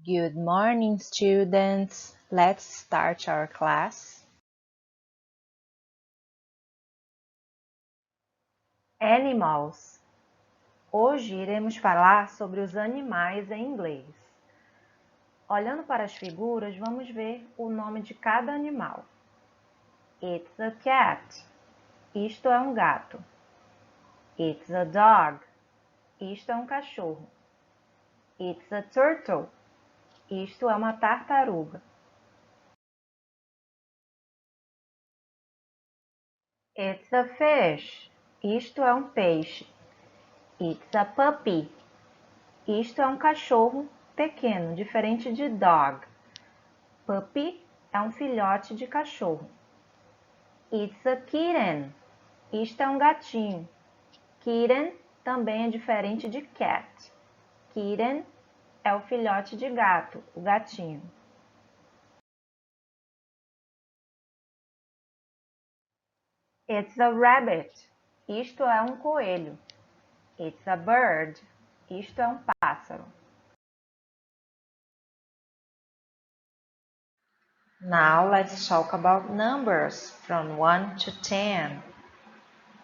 Good morning, students. Let's start our class. Animals. Hoje iremos falar sobre os animais em inglês. Olhando para as figuras, vamos ver o nome de cada animal. It's a cat. Isto é um gato. It's a dog. Isto é um cachorro. It's a turtle. Isto é uma tartaruga. It's a fish. Isto é um peixe. It's a puppy. Isto é um cachorro pequeno, diferente de dog. Puppy é um filhote de cachorro. It's a kitten. Isto é um gatinho. Kitten também é diferente de cat. Kitten é o filhote de gato, o gatinho. It's a rabbit. Isto é um coelho. It's a bird. Isto é um pássaro. Now let's talk about numbers from 1 to 10.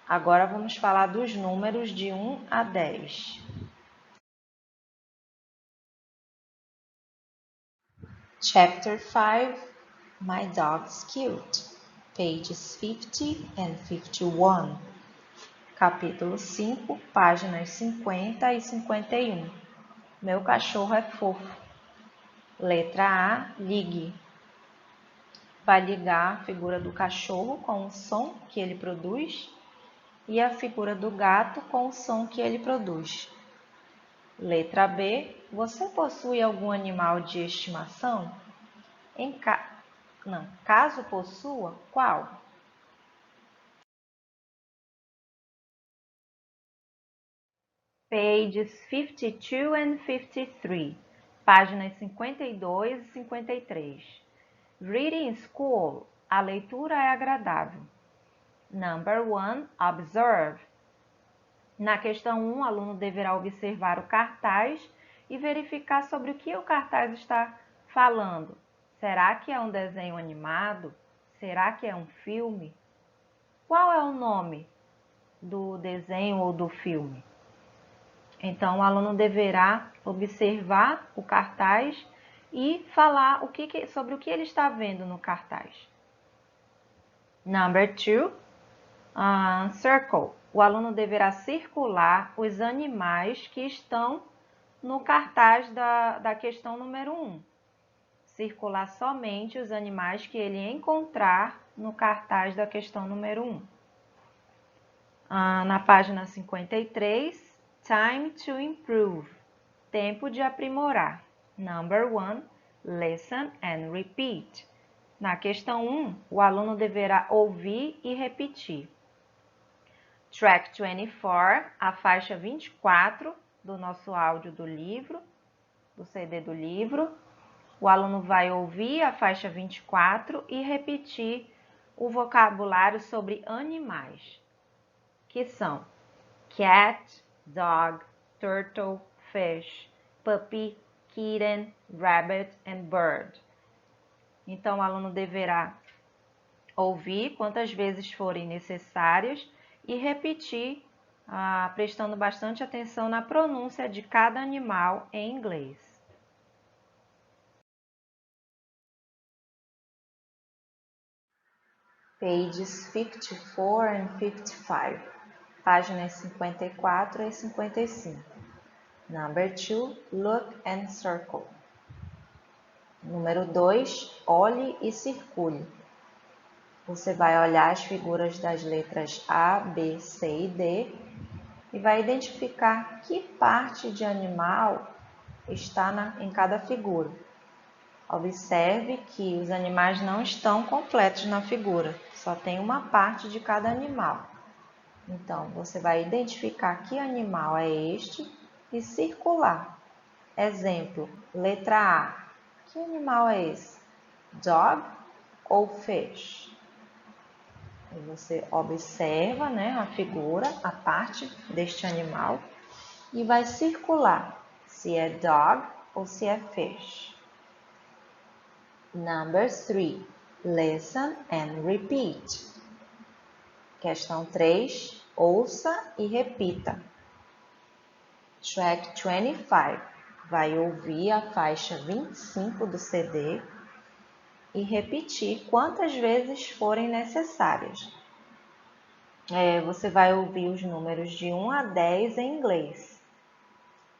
Agora vamos falar dos números de 1 a 10. Chapter 5, My Dog's Cute, pages 50 and 51. Capítulo 5, páginas 50 e 51. Meu cachorro é fofo. Letra A, ligue. Vai ligar a figura do cachorro com o som que ele produz e a figura do gato com o som que ele produz. Letra B, você possui algum animal de estimação? Caso possua, qual? Pages 52 and 53, páginas 52 e 53. Reading School, a leitura é agradável. Number 1, observe. Na questão 1, o aluno deverá observar o cartaz e verificar sobre o que o cartaz está falando. Será que é um desenho animado? Será que é um filme? Qual é o nome do desenho ou do filme? Então, o aluno deverá observar o cartaz e falar sobre o que ele está vendo no cartaz. Number 2, circle. O aluno deverá circular os animais que estão no cartaz da questão número 1. Circular somente os animais que ele encontrar no cartaz da questão número 1. Na página 53, Time to improve. Tempo de aprimorar. Number 1, listen and repeat. Na questão 1, o aluno deverá ouvir e repetir. Track 24, a faixa 24 do nosso áudio do livro, do CD do livro. O aluno vai ouvir a faixa 24 e repetir o vocabulário sobre animais, que são cat, dog, turtle, fish, puppy, kitten, rabbit and bird. Então, o aluno deverá ouvir quantas vezes forem necessárias e repetir, prestando bastante atenção na pronúncia de cada animal em inglês. Pages 54 and 55, páginas 54 e 55. Number 2, look and circle. Número 2, olhe e circule. Você vai olhar as figuras das letras A, B, C e D e vai identificar que parte de animal está em cada figura. Observe que os animais não estão completos na figura, só tem uma parte de cada animal. Então, você vai identificar que animal é este e circular. Exemplo, letra A. Que animal é esse? Dog ou fish? E você observa, a figura, a parte deste animal e vai circular se é dog ou se é fish. Number 3. Listen and repeat. Questão 3. Ouça e repita. Track 25. Vai ouvir a faixa 25 do CD e repetir quantas vezes forem necessárias. Você vai ouvir os números de 1 a 10 em inglês.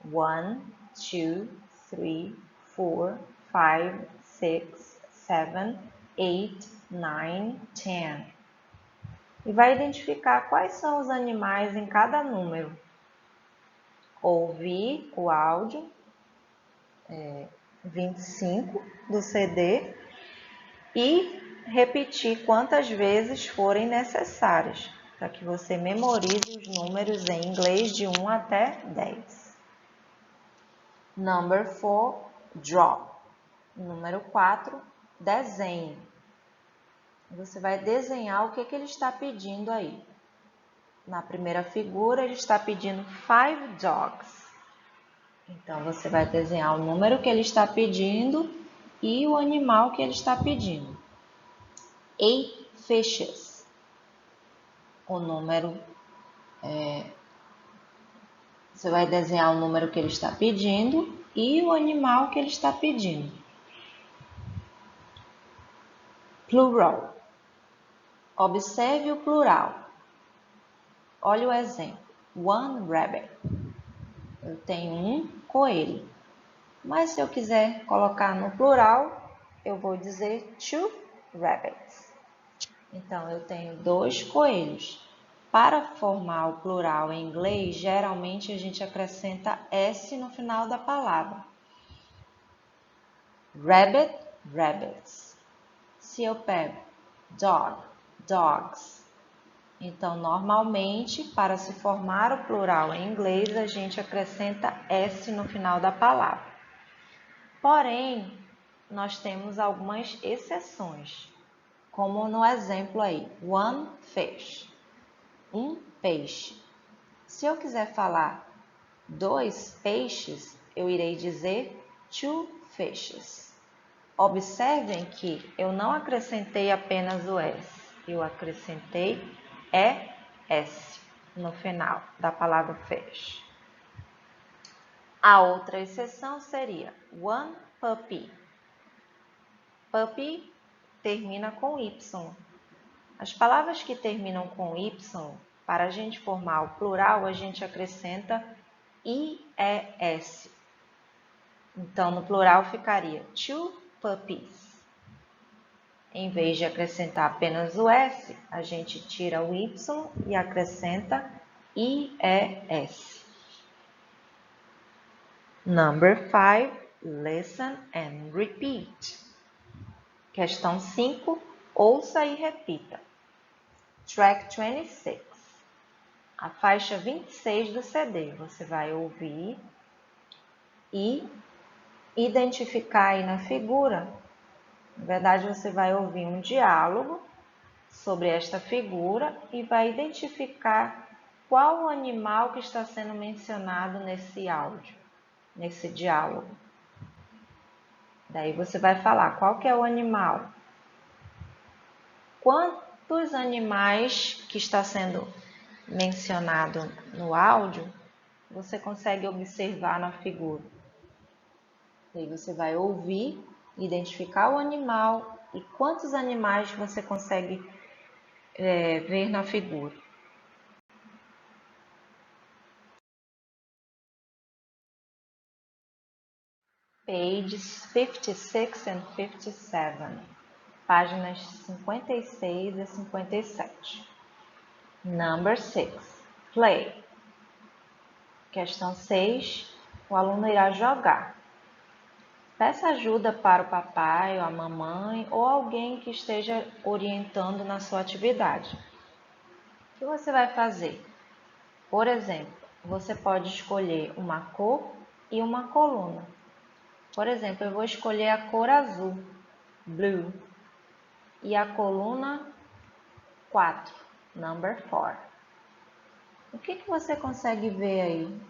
1, 2, 3, 4, 5, 6, 7, 8, 9, 10. E vai identificar quais são os animais em cada número. Ouvir o áudio 25 do CD e repetir quantas vezes forem necessárias, para que você memorize os números em inglês de 1 até 10. Number 4, draw. Número 4, desenhe. Você vai desenhar o que ele está pedindo aí. Na primeira figura, ele está pedindo 5 dogs. Então, você vai desenhar o número que ele está pedindo e o animal que ele está pedindo. 8 fishes. O número... Você vai desenhar o número que ele está pedindo e o animal que ele está pedindo. Plural. Observe o plural. Olha o exemplo. One rabbit. Eu tenho um coelho. Mas se eu quiser colocar no plural, eu vou dizer 2 rabbits. Então, eu tenho 2 coelhos. Para formar o plural em inglês, geralmente a gente acrescenta S no final da palavra. Rabbit, rabbits. Se eu pego dog, dogs. Então, normalmente, para se formar o plural em inglês, a gente acrescenta S no final da palavra. Porém, nós temos algumas exceções, como no exemplo aí, one fish, um peixe. Se eu quiser falar 2 peixes, eu irei dizer 2 fishes. Observem que eu não acrescentei apenas o S, eu acrescentei ES no final da palavra fish. A outra exceção seria one puppy. Puppy termina com Y. As palavras que terminam com Y, para a gente formar o plural, a gente acrescenta IES. Então, no plural ficaria 2 puppies. Em vez de acrescentar apenas o S, a gente tira o Y e acrescenta IES. Number 5, listen and repeat. Questão 5, ouça e repita. Track 26. A faixa 26 do CD. Você vai ouvir e identificar aí na figura. Na verdade, você vai ouvir um diálogo sobre esta figura e vai identificar qual o animal que está sendo mencionado nesse áudio, nesse diálogo. Daí você vai falar qual que é o animal. Quantos animais que está sendo mencionado no áudio você consegue observar na figura? Daí você vai ouvir, identificar o animal e quantos animais você consegue ver na figura. Pages 56 and 57. Páginas 56 e 57. Number 6. Play. Questão 6. O aluno irá jogar. Peça ajuda para o papai ou a mamãe ou alguém que esteja orientando na sua atividade. O que você vai fazer? Por exemplo, você pode escolher uma cor e uma coluna. Por exemplo, eu vou escolher a cor azul, blue, e a coluna 4, number 4. O que você consegue ver aí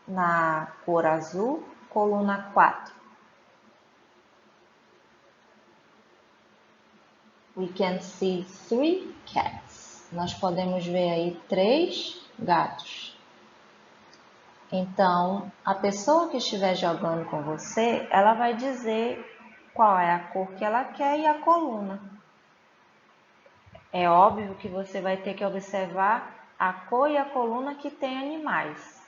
na cor azul coluna 4. We can see 3 cats. Nós podemos ver aí 3 gatos. Então, a pessoa que estiver jogando com você, ela vai dizer qual é a cor que ela quer e a coluna. É óbvio que você vai ter que observar a cor e a coluna que tem animais.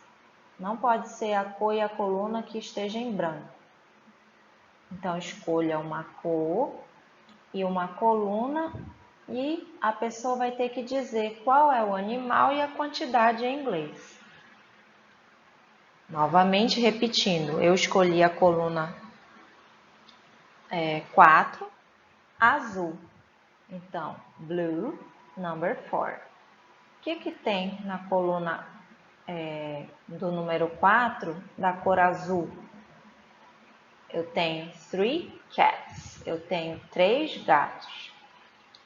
Não pode ser a cor e a coluna que esteja em branco. Então, escolha uma cor e uma coluna e a pessoa vai ter que dizer qual é o animal e a quantidade em inglês. Novamente repetindo, eu escolhi a coluna 4, azul. Então, blue, number 4. O que tem na coluna do número 4, da cor azul? Eu tenho 3 cats. Eu tenho 3 gatos.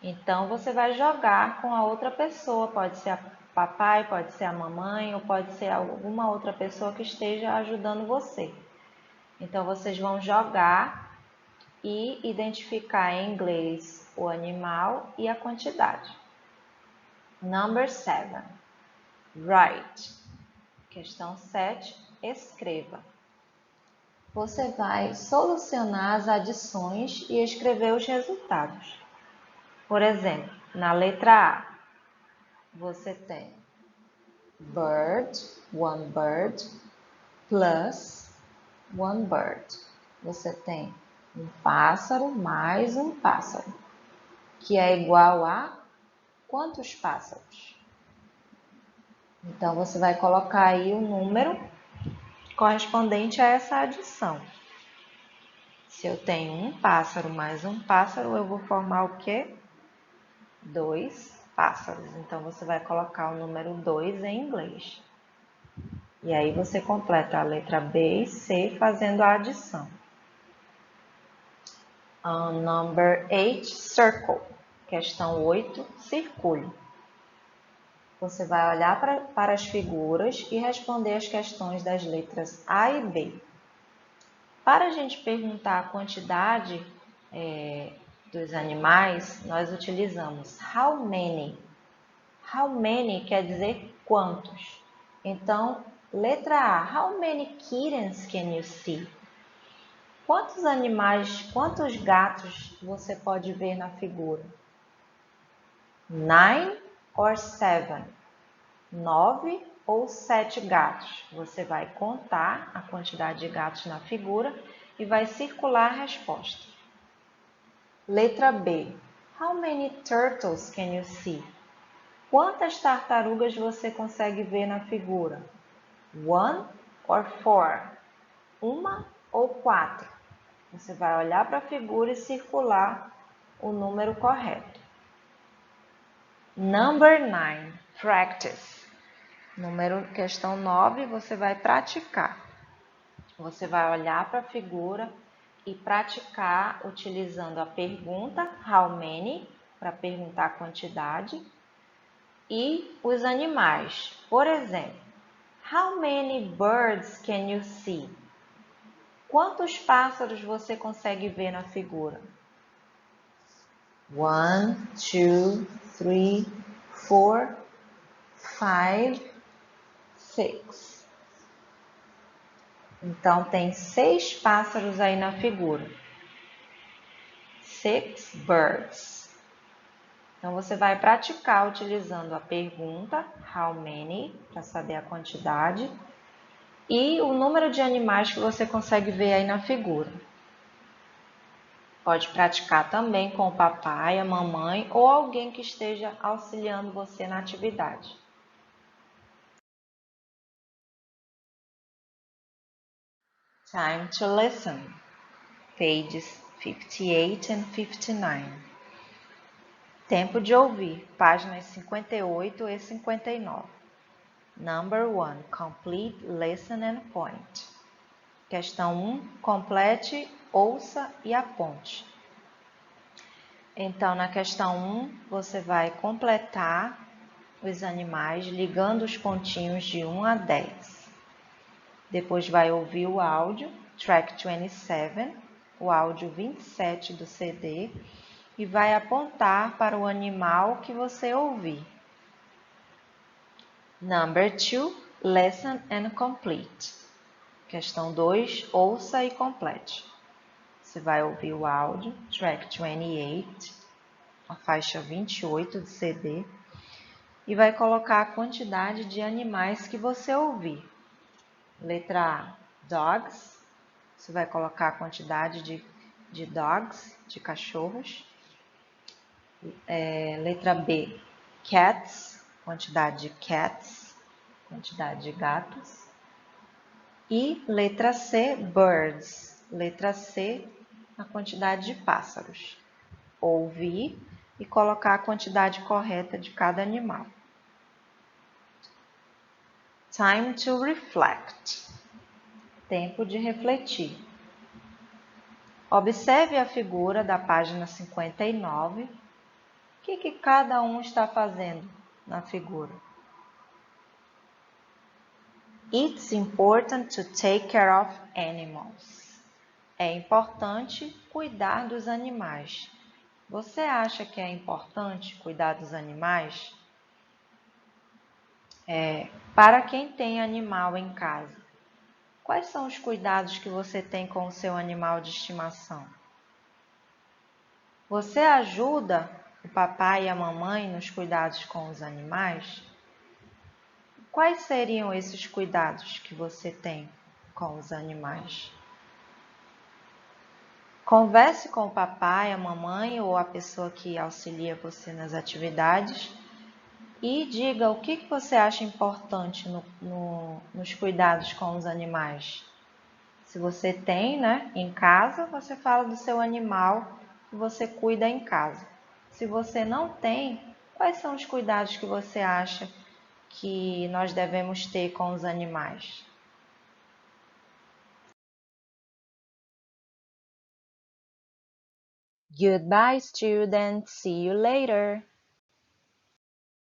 Então, você vai jogar com a outra pessoa. Pode ser a papai, pode ser a mamãe, ou pode ser alguma outra pessoa que esteja ajudando você. Então, vocês vão jogar e identificar em inglês o animal e a quantidade. Number 7. Write. Questão 7. Escreva. Você vai solucionar as adições e escrever os resultados. Por exemplo, na letra A, você tem bird, one bird, plus one bird. Você tem um pássaro mais um pássaro, que é igual a quantos pássaros? Então, você vai colocar aí o número correspondente a essa adição. Se eu tenho um pássaro mais um pássaro, eu vou formar o quê? 2 pássaros. Então, você vai colocar o número 2 em inglês. E aí, você completa a letra B e C fazendo a adição. Number 8, circle. Questão 8, circule. Você vai olhar para as figuras e responder as questões das letras A e B. Para a gente perguntar a quantidade dos animais, nós utilizamos how many. How many quer dizer quantos. Então, letra A, how many kittens can you see? Quantos animais, quantos gatos você pode ver na figura? 9 or 7? 9 ou 7 gatos? Você vai contar a quantidade de gatos na figura e vai circular a resposta. Letra B. How many turtles can you see? Quantas tartarugas você consegue ver na figura? 1 or 4? 1 ou 4? Você vai olhar para a figura e circular o número correto. Number 9. Practice. Questão 9, você vai praticar. Você vai olhar para a figura e praticar utilizando a pergunta how many, para perguntar a quantidade, e os animais. Por exemplo, how many birds can you see? Quantos pássaros você consegue ver na figura? 1, 2, 3, 4, 5, 6. Então, tem 6 pássaros aí na figura. 6 birds. Então, você vai praticar utilizando a pergunta how many, para saber a quantidade, e o número de animais que você consegue ver aí na figura. Pode praticar também com o papai, a mamãe ou alguém que esteja auxiliando você na atividade. Time to listen. Pages 58 and 59. Tempo de ouvir. Páginas 58 e 59. Number 1. Complete, listen and point. Questão 1. Complete, ouça e aponte. Então, na questão 1, você vai completar os animais ligando os pontinhos de 1 a 10. Depois vai ouvir o áudio, track 27, o áudio 27 do CD, e vai apontar para o animal que você ouvir. Number 2, listen and complete. Questão 2, ouça e complete. Você vai ouvir o áudio, track 28, a faixa 28 do CD, e vai colocar a quantidade de animais que você ouvir. Letra A, dogs. Você vai colocar a quantidade de dogs, de cachorros. Letra B, cats, quantidade de cats, quantidade de gatos. E letra C, birds. Letra C, a quantidade de pássaros. Ouvir e colocar a quantidade correta de cada animal. Time to reflect. Tempo de refletir. Observe a figura da página 59. O que cada um está fazendo na figura? It's important to take care of animals. É importante cuidar dos animais. Você acha que é importante cuidar dos animais? Para quem tem animal em casa, quais são os cuidados que você tem com o seu animal de estimação? Você ajuda o papai e a mamãe nos cuidados com os animais? Quais seriam esses cuidados que você tem com os animais? Converse com o papai, a mamãe ou a pessoa que auxilia você nas atividades e diga o que você acha importante nos cuidados com os animais. Se você tem, em casa, você fala do seu animal que você cuida em casa. Se você não tem, quais são os cuidados que você acha que nós devemos ter com os animais? Goodbye, students. See you later.